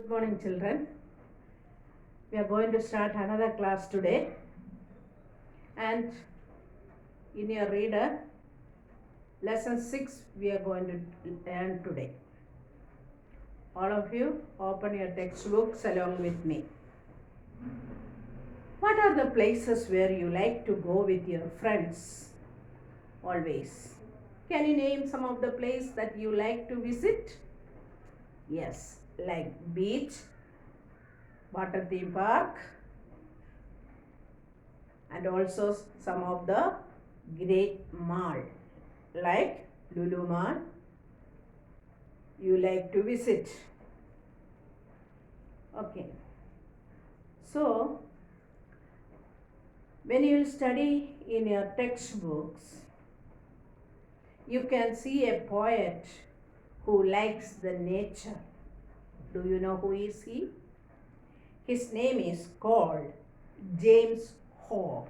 Good morning, children. We are going to start another class today. And in your reader, lesson 6 we are going to learn today. All of you open your textbooks along with me. What are the places where you like to go with your friends always? Can you name some of the places that you like to visit? Yes, like beach, water theme park, and also some of the great mall like Lulu Mall you like to visit. Okay, so when you study in your textbooks, you can see a poet who likes the nature. Do you know who is he? His name is called James Hogg.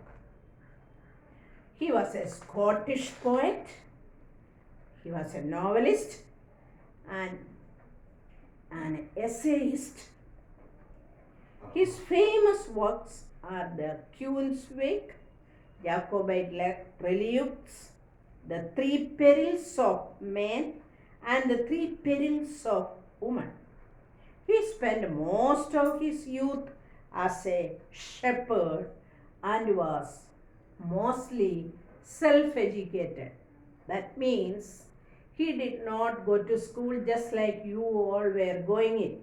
He was a Scottish poet, he was a novelist and an essayist. His famous works are the Queen's Wake, Jacobite Relics, the Three Perils of Man, and the Three Perils of Woman. He spent most of his youth as a shepherd and was mostly self-educated. That means he did not go to school just like you all were going in.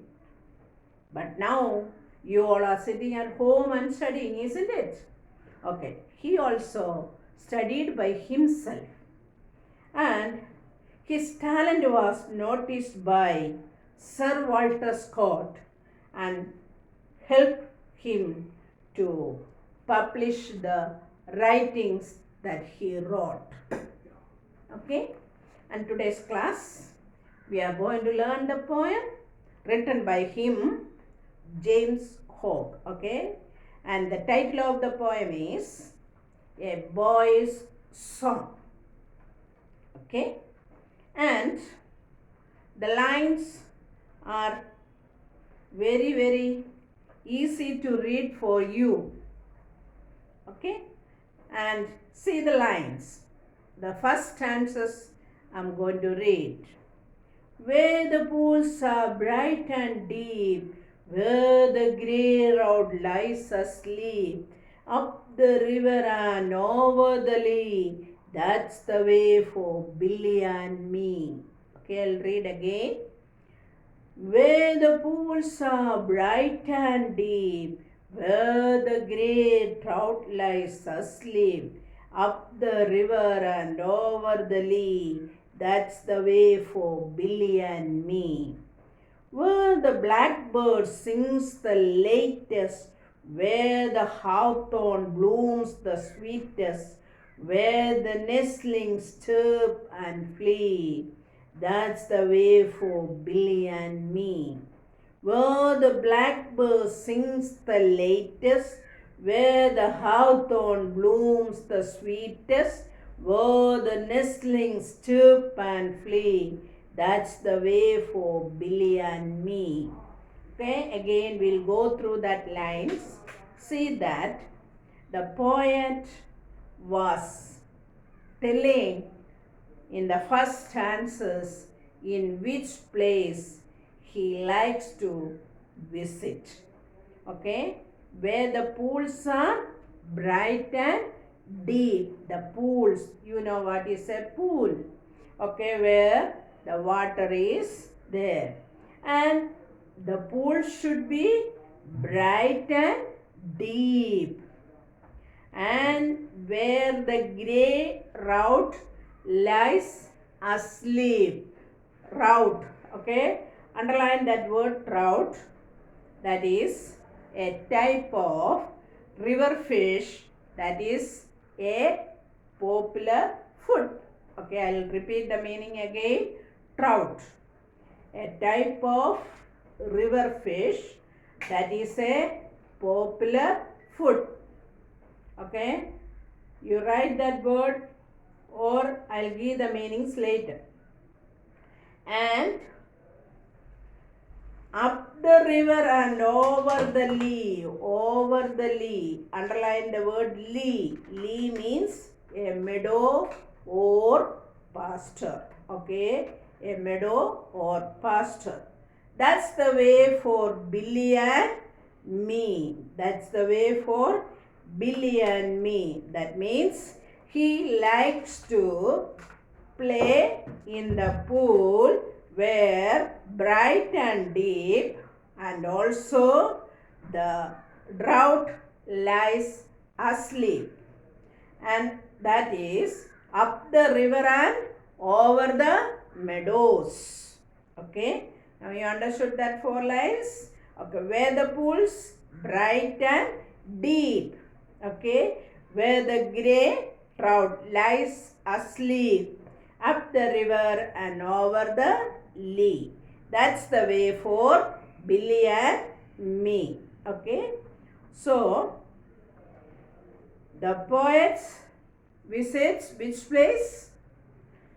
But now you all are sitting at home and studying, isn't it? Okay. He also studied by himself. And his talent was noticed by Sir Walter Scott and helped him to publish the writings that he wrote. Okay? And today's class, we are going to learn the poem written by him, James Hogg. Okay? And the title of the poem is A Boy's Song. Okay? And the lines are very easy to read for you. Okay? And see the lines. The first stanzas I'm going to read. Where the pools are bright and deep, where the grey road lies asleep, up the river and over the lea, that's the way for Billy and me. Okay, I'll read again. Where the pools are bright and deep, where the grey trout lies asleep, up the river and over the lea, that's the way for Billy and me. Where the blackbird sings the latest, where the hawthorn blooms the sweetest, where the nestlings chirp and flee, that's the way for Billy and me. Where the blackbird sings the latest, where the hawthorn blooms the sweetest, where the nestlings chirp and flee, that's the way for Billy and me. Okay, again we'll go through that lines. See that the poet was telling in the first stanzas in which place he likes to visit. Okay, where the pools are bright and deep. The pools, you know what is a pool. Okay, where the water is there. And the pool should be bright and deep. And where the grey route lies asleep. Trout. Okay, underline that word trout. That is a type of river fish that is a popular food. Okay, I will repeat the meaning again. Trout, a type of river fish that is a popular food. Okay, you write that word or I'll give the meanings later. And Up the river and over the lea. Over the lea. Underline the word lea. Lea means a meadow or pasture. Okay. A meadow or pasture. That's the way for Billy and me. That's the way for Billy and me. That means he likes to play in the pool where bright and deep, and also the drought lies asleep, and that is up the river and over the meadows. Okay, now you understood that 4 lines. Okay, where the pools bright and deep. Okay, where the grey trout lies asleep, up the river and over the lea. That's the way for Billy and me. Okay, so the poet visits which place?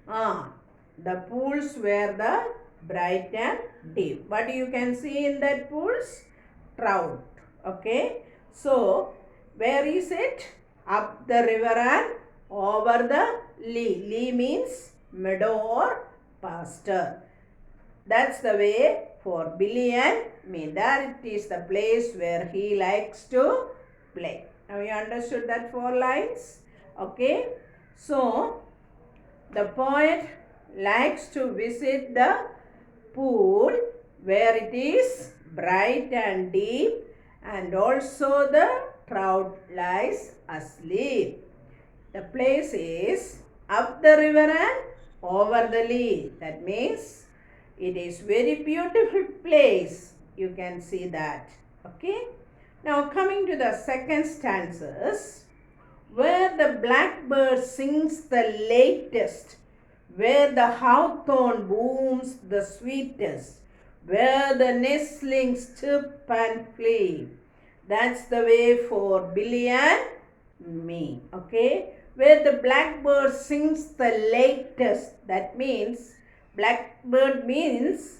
The pools were the bright and deep. What you can see in that pools? Trout. Okay. So, where is it? Up the river and over the lea. Lea means meadow or pasture. That's the way for Billy and me. There it is the place where he likes to play. Now you understood that 4 lines? Okay. So, the poet likes to visit the pool where it is bright and deep, and also the trout lies asleep. The place is up the river and over the lea. That means it is very beautiful place. You can see that. Okay. Now coming to the second stanzas, where the blackbird sings the latest, where the hawthorn booms the sweetest, where the nestlings chirp and flee. That's the way for Billy and me. Okay, where the blackbird sings the latest. That means blackbird means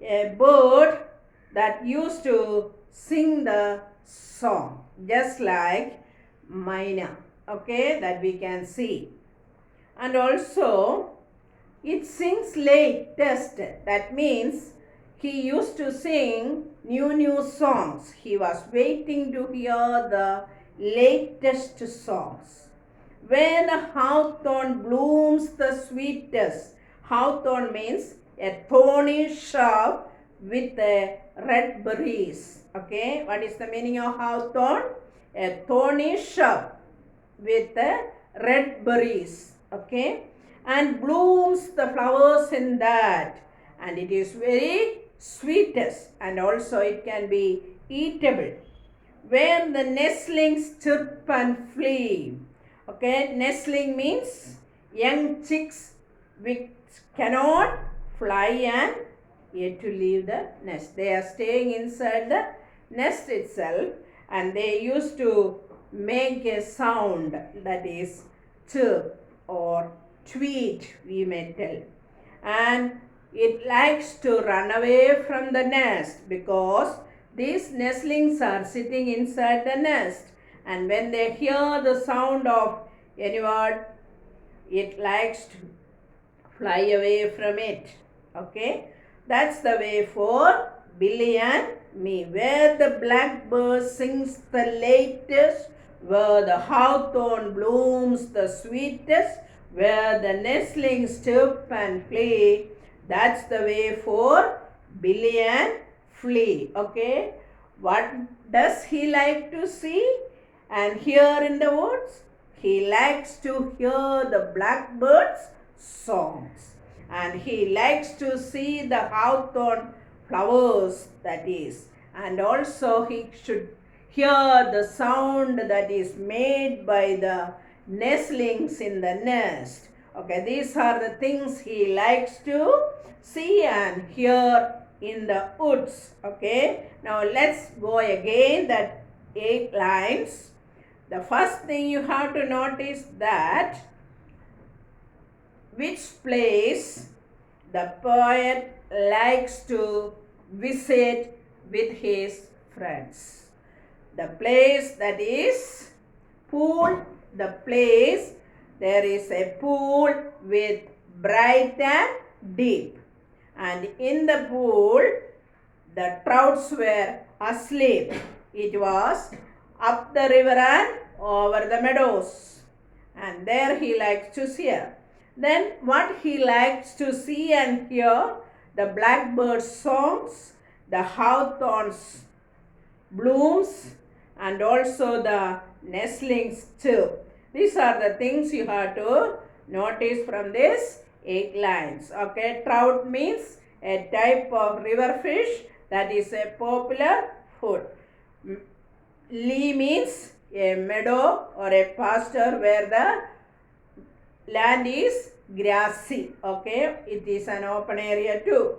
a bird that used to sing the song, just like Myna. Okay, that we can see. And also it sings latest. That means he used to sing new songs. He was waiting to hear the latest songs. When the hawthorn blooms the sweetest. Hawthorn means a thorny shrub with red berries. Okay, what is the meaning of hawthorn? A thorny shrub with red berries. Okay, and blooms the flowers in that, and it is very sweetest, and also it can be eatable. Where the nestlings chirp and flee. Okay, nestling means young chicks which cannot fly and yet to leave the nest. They are staying inside the nest itself, and they used to make a sound, that is chirp or tweet, we may tell. And it likes to run away from the nest because these nestlings are sitting inside the nest, and when they hear the sound of any word, it likes to fly away from it. Okay, that's the way for Billy and me. Where the blackbird sings the latest, where the hawthorn blooms the sweetest, where the nestlings chirp and play. That's the way for Billy and Flea. Okay, what does he like to see and hear in the woods? He likes to hear the blackbirds' songs, and he likes to see the hawthorn flowers, that is, and also he should hear the sound that is made by the nestlings in the nest. Okay, these are the things he likes to see and hear in the woods. Okay, now let's go again that 8 lines. The first thing you have to notice that which place the poet likes to visit with his friends. The place that is pool, the place there is a pool with bright and deep. And in the pool, the trouts were asleep. It was up the river and over the meadows. And there he likes to hear. Then what he likes to see and hear, the blackbird songs, the hawthorns blooms, and also the nestlings too. These are the things you have to notice from this 8 lines. Okay, trout means a type of river fish that is a popular food. Lea means a meadow or a pasture where the land is grassy. Okay, it is an open area too.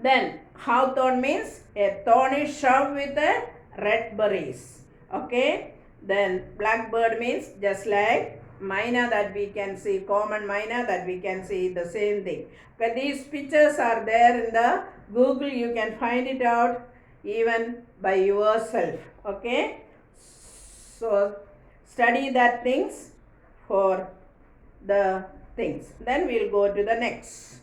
Then hawthorn means a thorny shrub with a red berries. Okay. Then blackbird means just like myna that we can see, common myna that we can see, the same thing. Okay, these pictures are there in the Google. You can find it out even by yourself. Okay. So study that things for the things. Then we'll go to the next.